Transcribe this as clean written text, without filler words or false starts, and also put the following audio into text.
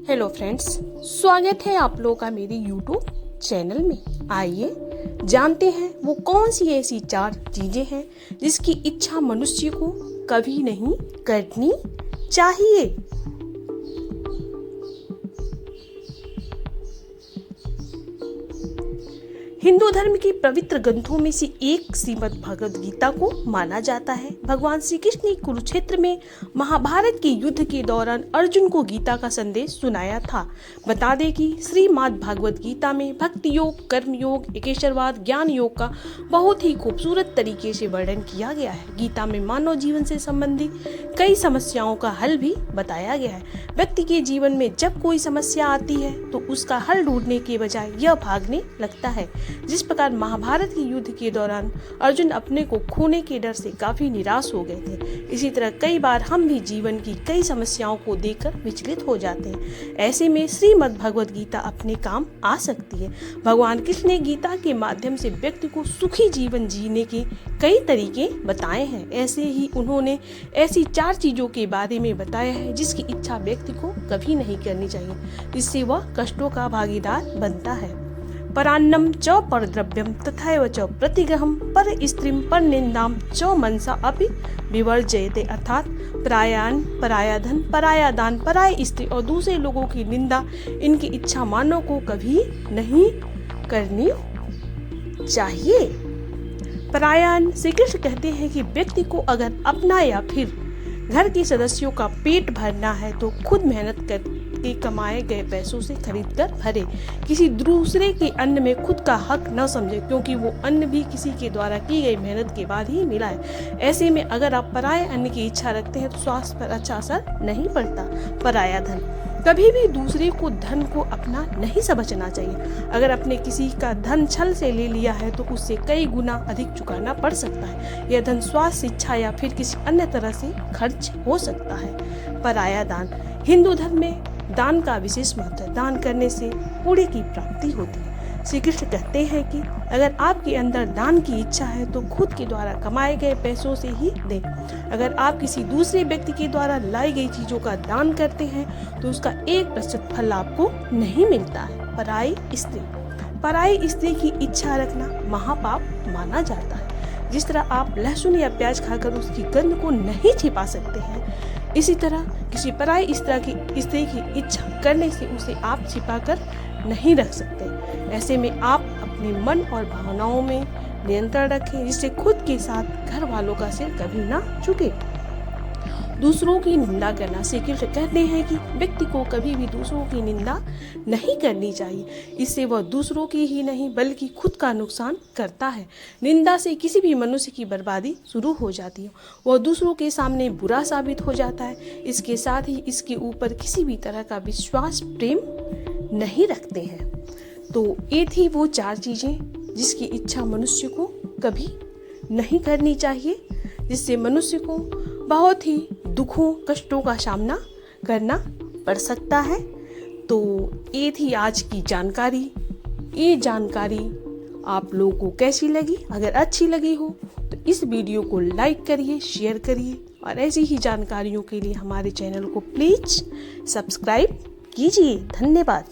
Hello friends, स्वागत है आप लोगों का मेरे YouTube चैनल में। आइए जानते हैं वो कौन सी ऐसी 4 चीजें हैं जिसकी इच्छा मनुष्य को कभी नहीं करनी चाहिए। हिंदू धर्म के पवित्र ग्रंथों में से एक श्रीमद् भगवद गीता को माना जाता है। भगवान श्री कृष्ण ने कुरुक्षेत्र में महाभारत के युद्ध के दौरान अर्जुन को गीता का संदेश सुनाया था। बता दें कि श्रीमद् भगवद गीता में भक्ति योग, कर्म योग, एकेश्वरवाद, ज्ञान योग का बहुत ही खूबसूरत तरीके से वर्णन किया गया है। गीता में मानव जीवन से संबंधित कई समस्याओं का हल भी बताया गया है। व्यक्ति के जीवन में जब कोई समस्या आती है तो उसका हल ढूंढने के बजाय यह भागने लगता है। जिस प्रकार महाभारत के युद्ध के दौरान अर्जुन अपने को खोने के डर से काफी निराश हो गए थे, इसी तरह कई बार हम भी जीवन की कई समस्याओं को देखकर विचलित हो जाते हैं। ऐसे में श्रीमद् भगवद गीता अपने काम आ सकती है। भगवान कृष्ण ने गीता के माध्यम से व्यक्ति को सुखी जीवन जीने के कई तरीके बताए हैं। ऐसे ही उन्होंने ऐसी 4 चीजों के बारे में बताया है जिसकी इच्छा व्यक्ति को कभी नहीं करनी चाहिए, जिससे वह कष्टों का भागीदार बनता है। परान्नम च परद्रव्यम तथैव च प्रतिग्रहम पर स्त्रीम पर निंदाम च मनसा अपि विवर्जयते, अर्थात परायान, पराया धन, पराया दान, पराय स्त्री और दूसरे लोगों की निंदा, इनकी इच्छा मानव को कभी नहीं करनी चाहिए। परायान श्री कृष्ण कहते हैं कि व्यक्ति को अगर अपना या फिर घर के सदस्यों का पेट भरना है तो खुद मेहनत करके कमाए गए पैसों से खरीद कर भरे। किसी दूसरे के अन्न में खुद का हक न समझे, क्योंकि वो अन्न भी किसी के द्वारा की गई मेहनत के बाद ही मिला है। ऐसे में अगर आप पराये अन्न की इच्छा रखते हैं तो स्वास्थ्य पर अच्छा असर नहीं पड़ता। पराया धन, कभी भी दूसरे को धन को अपना नहीं समझना चाहिए। अगर अपने किसी का धन छल से ले लिया है तो उससे कई गुना अधिक चुकाना पड़ सकता है। यह धन स्वास्थ्य, शिक्षा या फिर किसी अन्य तरह से खर्च हो सकता है। पराया दान, हिंदू धर्म में दान का विशेष महत्व है। दान करने से पुण्य की प्राप्ति होती है। श्री कृष्ण कहते हैं कि अगर आपके अंदर दान की इच्छा है तो खुद के द्वारा कमाए गए पैसों से ही दें। अगर आप किसी दूसरे व्यक्ति के द्वारा लाई गई चीजों का दान करते हैं तो उसका 1% फल आपको नहीं मिलता है। पराई स्त्री, पराई स्त्री की इच्छा रखना महापाप माना जाता है। जिस तरह आप लहसुन या प्याज खाकर उसकी गंध को नहीं छिपा सकते हैं, इसी तरह किसी पराई स्त्री की इच्छा करने से उसे आप छिपा कर नहीं रख सकते। ऐसे में आप अपने मन और भावनाओं में नियंत्रण रखें, जिससे खुद के साथ घर वालों का सिर कभी ना झुके। दूसरों की निंदा करना, श्री कृष्ण कहते हैं कि व्यक्ति को कभी भी दूसरों की निंदा नहीं करनी चाहिए। इससे वह दूसरों की ही नहीं बल्कि खुद का नुकसान करता है। निंदा से किसी भी मनुष्य की बर्बादी शुरू हो जाती है। वह दूसरों के सामने बुरा साबित हो जाता है। इसके साथ ही इसके ऊपर किसी भी तरह का विश्वास, प्रेम नहीं रखते हैं। तो ये थी वो 4 चीजें जिसकी इच्छा मनुष्य को कभी नहीं करनी चाहिए, जिससे मनुष्य को बहुत ही दुखों, कष्टों का सामना करना पड़ सकता है। तो ये थी आज की जानकारी। ये जानकारी आप लोगों को कैसी लगी? अगर अच्छी लगी हो तो इस वीडियो को लाइक करिए, शेयर करिए और ऐसी ही जानकारियों के लिए हमारे चैनल को प्लीज सब्सक्राइब कीजिए। धन्यवाद।